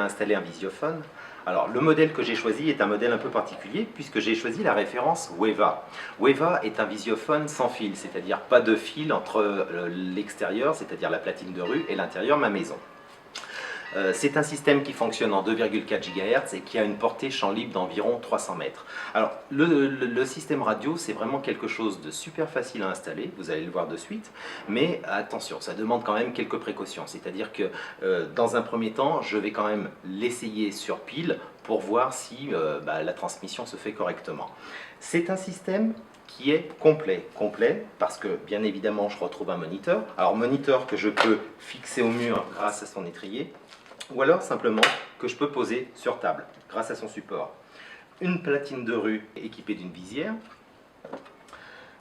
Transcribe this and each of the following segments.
à installer un visiophone. Alors le modèle que j'ai choisi est un modèle un peu particulier puisque j'ai choisi la référence Weva. Weva est un visiophone sans fil, c'est-à-dire pas de fil entre l'extérieur, c'est-à-dire la platine de rue, et l'intérieur, ma maison. C'est un système qui fonctionne en 2,4 GHz et qui a une portée champ libre d'environ 300 mètres. Alors, le système radio, c'est vraiment quelque chose de super facile à installer, vous allez le voir de suite, mais attention, ça demande quand même quelques précautions. C'est-à-dire que dans un premier temps, je vais quand même l'essayer sur pile pour voir si la transmission se fait correctement. C'est un système qui est complet parce que bien évidemment je retrouve un moniteur. Alors moniteur que je peux fixer au mur grâce à son étrier, ou alors simplement que je peux poser sur table grâce à son support. Une platine de rue équipée d'une visière,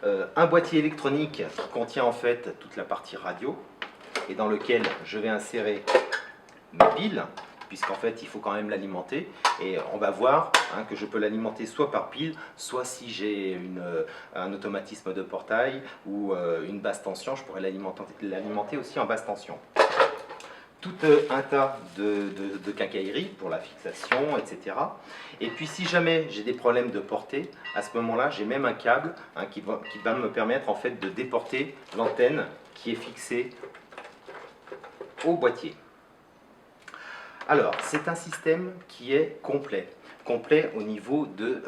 un boîtier électronique qui contient en fait toute la partie radio et dans lequel je vais insérer mes piles, puisqu'en fait il faut quand même l'alimenter, et on va voir que je peux l'alimenter soit par pile, soit si j'ai un automatisme de portail ou une basse tension, je pourrais l'alimenter aussi en basse tension. Tout un tas de quincailleries pour la fixation, etc. Et puis si jamais j'ai des problèmes de portée, à ce moment-là, j'ai même un câble qui va me permettre en fait de déporter l'antenne qui est fixée au boîtier. Alors, c'est un système qui est complet au niveau de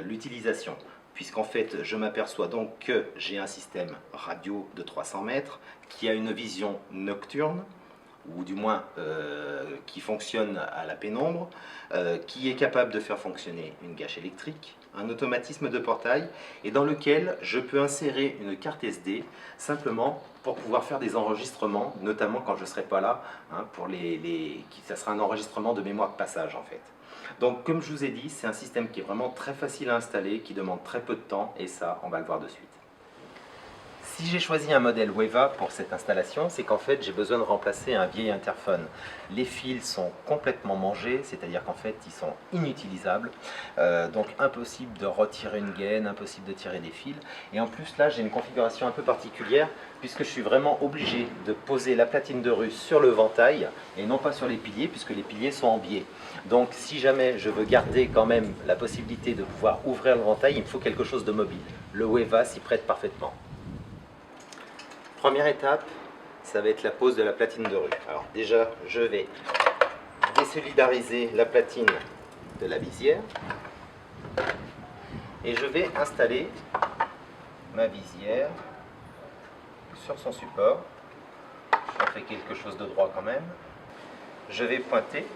l'utilisation, puisqu'en fait, je m'aperçois donc que j'ai un système radio de 300 mètres qui a une vision nocturne, ou du moins qui fonctionne à la pénombre, qui est capable de faire fonctionner une gâche électrique, un automatisme de portail, et dans lequel je peux insérer une carte SD simplement pour pouvoir faire des enregistrements, notamment quand je ne serai pas là, ça sera un enregistrement de mémoire de passage en fait. Donc comme je vous ai dit, c'est un système qui est vraiment très facile à installer, qui demande très peu de temps, et ça, on va le voir de suite. Si j'ai choisi un modèle Weva pour cette installation, c'est qu'en fait j'ai besoin de remplacer un vieil interphone. Les fils sont complètement mangés, c'est-à-dire qu'en fait ils sont inutilisables, donc impossible de retirer une gaine, impossible de tirer des fils. Et en plus là j'ai une configuration un peu particulière puisque je suis vraiment obligé de poser la platine de rue sur le ventail et non pas sur les piliers, puisque les piliers sont en biais. Donc si jamais je veux garder quand même la possibilité de pouvoir ouvrir le ventail, il me faut quelque chose de mobile. Le Weva s'y prête parfaitement. Première étape, ça va être la pose de la platine de rue. Alors déjà, je vais désolidariser la platine de la visière et je vais installer ma visière sur son support. J'en fais quelque chose de droit quand même. Je vais pointer.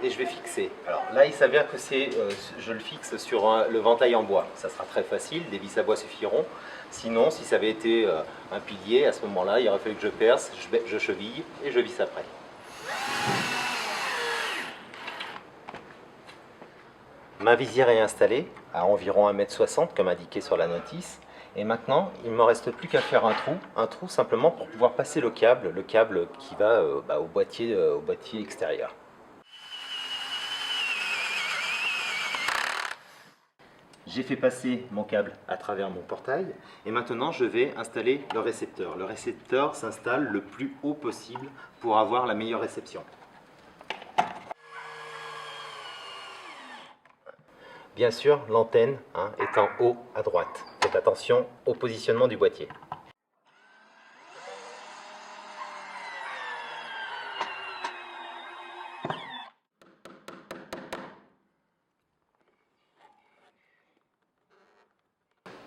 Et je vais fixer. Alors là, il s'avère que je le fixe sur le ventail en bois. Ça sera très facile, des vis à bois suffiront. Sinon, si ça avait été un pilier, à ce moment-là, il aurait fallu que je perce, je cheville et je visse après. Ma visière est installée à environ 1,60 m comme indiqué sur la notice. Et maintenant, il ne me reste plus qu'à faire un trou simplement pour pouvoir passer le câble qui va au boîtier extérieur. J'ai fait passer mon câble à travers mon portail et maintenant je vais installer le récepteur. Le récepteur s'installe le plus haut possible pour avoir la meilleure réception. Bien sûr, l'antenne est en haut à droite. Faites attention au positionnement du boîtier.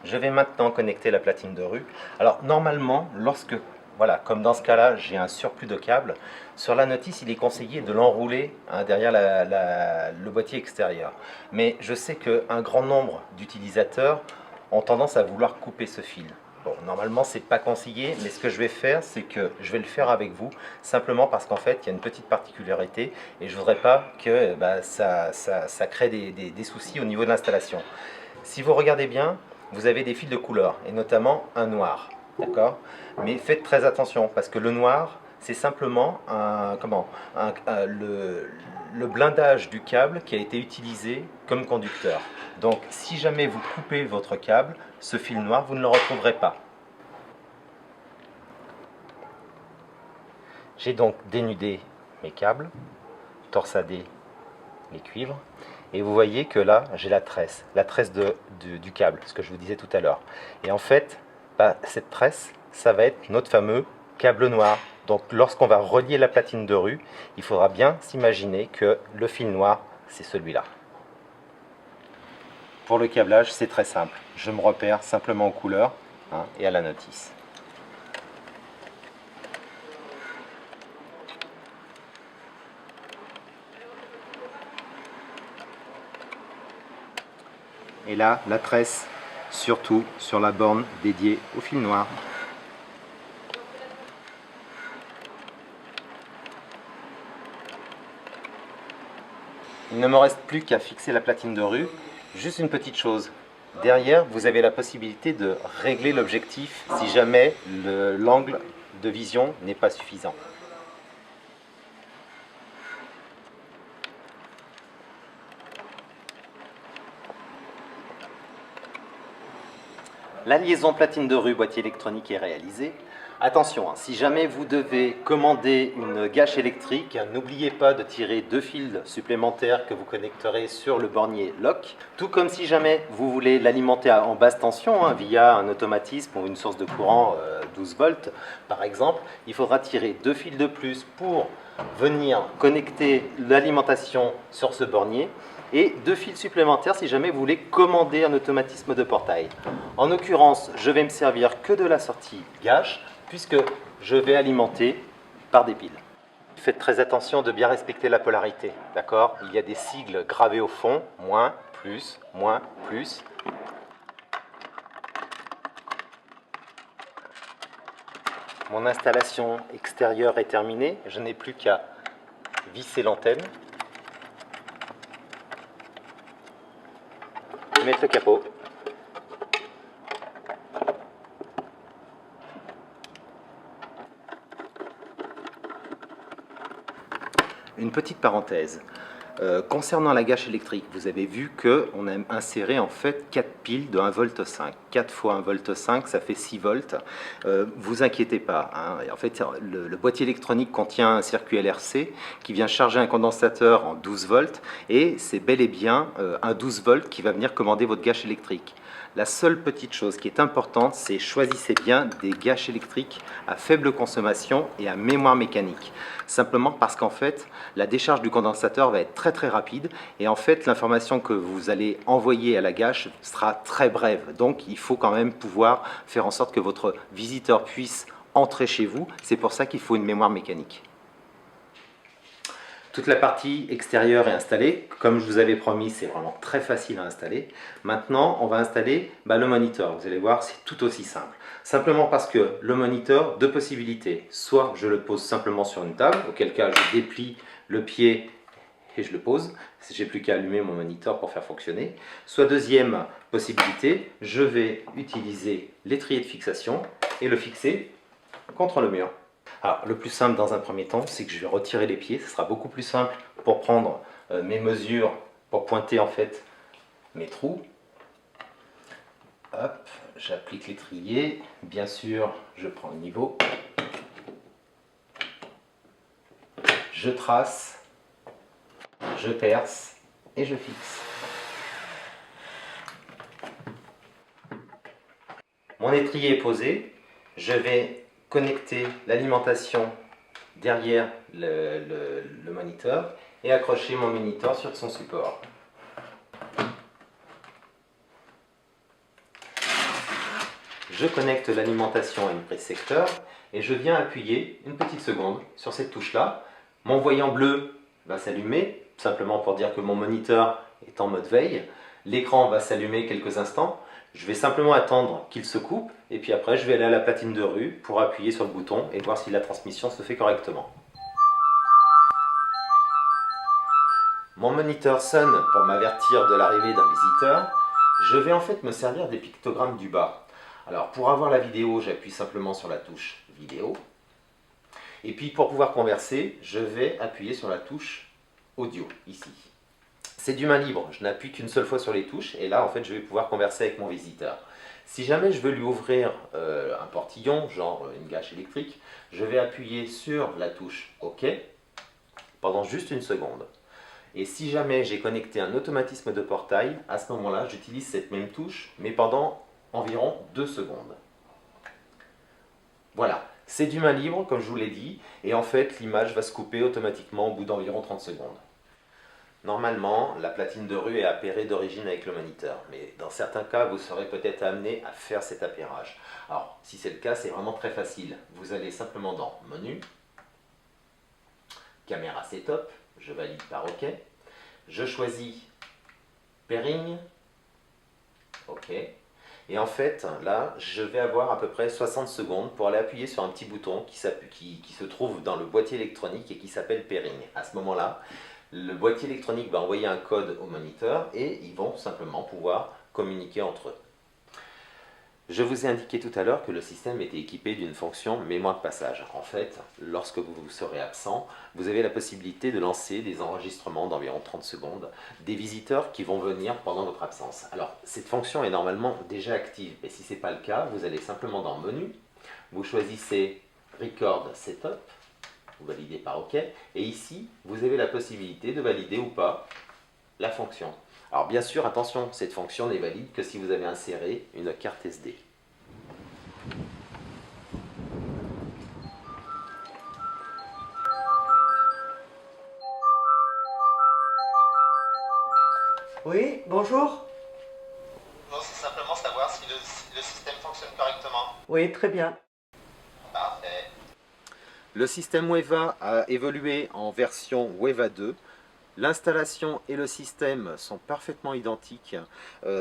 Je vais maintenant connecter la platine de rue. Alors normalement, comme dans ce cas-là, j'ai un surplus de câbles, sur la notice, il est conseillé de l'enrouler derrière le boîtier extérieur. Mais je sais qu'un grand nombre d'utilisateurs ont tendance à vouloir couper ce fil. Bon, normalement, c'est pas conseillé, mais ce que je vais faire, c'est que je vais le faire avec vous, simplement parce qu'en fait, il y a une petite particularité et je voudrais pas que ça crée des soucis au niveau de l'installation. Si vous regardez bien, vous avez des fils de couleur, et notamment un noir, d'accord? Mais faites très attention, parce que le noir, c'est simplement le blindage du câble qui a été utilisé comme conducteur. Donc, si jamais vous coupez votre câble, ce fil noir, vous ne le retrouverez pas. J'ai donc dénudé mes câbles, torsadé les cuivres, et vous voyez que là j'ai la tresse du câble, ce que je vous disais tout à l'heure. Et en fait, cette tresse, ça va être notre fameux câble noir. Donc lorsqu'on va relier la platine de rue, il faudra bien s'imaginer que le fil noir, c'est celui-là. Pour le câblage, c'est très simple. Je me repère simplement aux couleurs et à la notice. Et là, la tresse, surtout sur la borne dédiée au fil noir. Il ne me reste plus qu'à fixer la platine de rue. Juste une petite chose. Derrière, vous avez la possibilité de régler l'objectif si jamais l'angle de vision n'est pas suffisant. La liaison platine de rue boîtier électronique est réalisée. Attention, si jamais vous devez commander une gâche électrique, n'oubliez pas de tirer 2 fils supplémentaires que vous connecterez sur le bornier lock. Tout comme si jamais vous voulez l'alimenter en basse tension via un automatisme ou une source de courant 12 volts par exemple, il faudra tirer 2 fils de plus pour venir connecter l'alimentation sur ce bornier et 2 fils supplémentaires si jamais vous voulez commander un automatisme de portail. En l'occurrence, je vais me servir que de la sortie gâche puisque je vais alimenter par des piles. Faites très attention de bien respecter la polarité, d'accord? Il y a des sigles gravés au fond, moins, plus, moins, plus. Mon installation extérieure est terminée, je n'ai plus qu'à visser l'antenne. Mettre le capot. Une petite parenthèse. Concernant la gâche électrique, vous avez vu qu'on a inséré en fait 4 piles de 1,5 V. 4 fois 1,5 V, ça fait 6 volts. Vous inquiétez pas. En fait, le boîtier électronique contient un circuit LRC qui vient charger un condensateur en 12 volts et c'est bel et bien un 12 volts qui va venir commander votre gâche électrique. La seule petite chose qui est importante, c'est choisissez bien des gâches électriques à faible consommation et à mémoire mécanique. Simplement parce qu'en fait, la décharge du condensateur va être très rapide et en fait, l'information que vous allez envoyer à la gâche sera très brève. Donc, il faut quand même pouvoir faire en sorte que votre visiteur puisse entrer chez vous. C'est pour ça qu'il faut une mémoire mécanique. Toute la partie extérieure est installée. Comme je vous avais promis, c'est vraiment très facile à installer. Maintenant, on va installer le moniteur. Vous allez voir, c'est tout aussi simple. Simplement parce que le moniteur, deux possibilités. Soit je le pose simplement sur une table, auquel cas je déplie le pied et je le pose. J'ai plus qu'à allumer mon moniteur pour faire fonctionner. Soit deuxième possibilité, je vais utiliser l'étrier de fixation et le fixer contre le mur. Alors, le plus simple dans un premier temps, c'est que je vais retirer les pieds. Ce sera beaucoup plus simple pour prendre mes mesures, pour pointer en fait mes trous. Hop, j'applique l'étrier. Bien sûr, je prends le niveau. Je trace, je perce et je fixe. Mon étrier est posé. Je vais connecter l'alimentation derrière le moniteur et accrocher mon moniteur sur son support. Je connecte l'alimentation à une prise secteur et je viens appuyer une petite seconde sur cette touche-là. Mon voyant bleu va s'allumer, simplement pour dire que mon moniteur est en mode veille. L'écran va s'allumer quelques instants. Je vais simplement attendre qu'il se coupe et puis après je vais aller à la platine de rue pour appuyer sur le bouton et voir si la transmission se fait correctement. Mon moniteur sonne pour m'avertir de l'arrivée d'un visiteur. Je vais en fait me servir des pictogrammes du bas. Alors pour avoir la vidéo, j'appuie simplement sur la touche vidéo. Et puis pour pouvoir converser, je vais appuyer sur la touche audio ici. C'est du main libre, je n'appuie qu'une seule fois sur les touches et là en fait je vais pouvoir converser avec mon visiteur. Si jamais je veux lui ouvrir un portillon, genre une gâche électrique, je vais appuyer sur la touche OK pendant juste une seconde. Et si jamais j'ai connecté un automatisme de portail, à ce moment-là, j'utilise cette même touche, mais pendant environ 2 secondes. Voilà, c'est du main libre, comme je vous l'ai dit, et en fait, l'image va se couper automatiquement au bout d'environ 30 secondes. Normalement, la platine de rue est appairée d'origine avec le moniteur, mais dans certains cas, vous serez peut-être amené à faire cet appairage. Alors, si c'est le cas, c'est vraiment très facile. Vous allez simplement dans Menu, Caméra Setup, je valide par OK, je choisis Pairing, OK, et en fait, là, je vais avoir à peu près 60 secondes pour aller appuyer sur un petit bouton qui se trouve dans le boîtier électronique et qui s'appelle Pairing. À ce moment-là, le boîtier électronique va envoyer un code au moniteur et ils vont simplement pouvoir communiquer entre eux. Je vous ai indiqué tout à l'heure que le système était équipé d'une fonction mémoire de passage. En fait, lorsque vous serez absent, vous avez la possibilité de lancer des enregistrements d'environ 30 secondes, des visiteurs qui vont venir pendant votre absence. Alors, cette fonction est normalement déjà active, mais si ce n'est pas le cas, vous allez simplement dans Menu, vous choisissez Record Setup, vous validez par OK, et ici, vous avez la possibilité de valider ou pas la fonction. Alors bien sûr, attention, cette fonction n'est valide que si vous avez inséré une carte SD. Oui, bonjour. Non, c'est simplement savoir si le système fonctionne correctement. Oui, très bien. Parfait. Le système Weva a évolué en version Weva 2. L'installation et le système sont parfaitement identiques.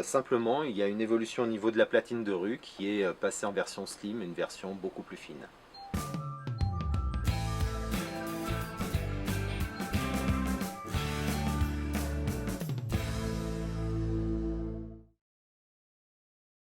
Simplement, il y a une évolution au niveau de la platine de rue qui est passée en version slim, une version beaucoup plus fine.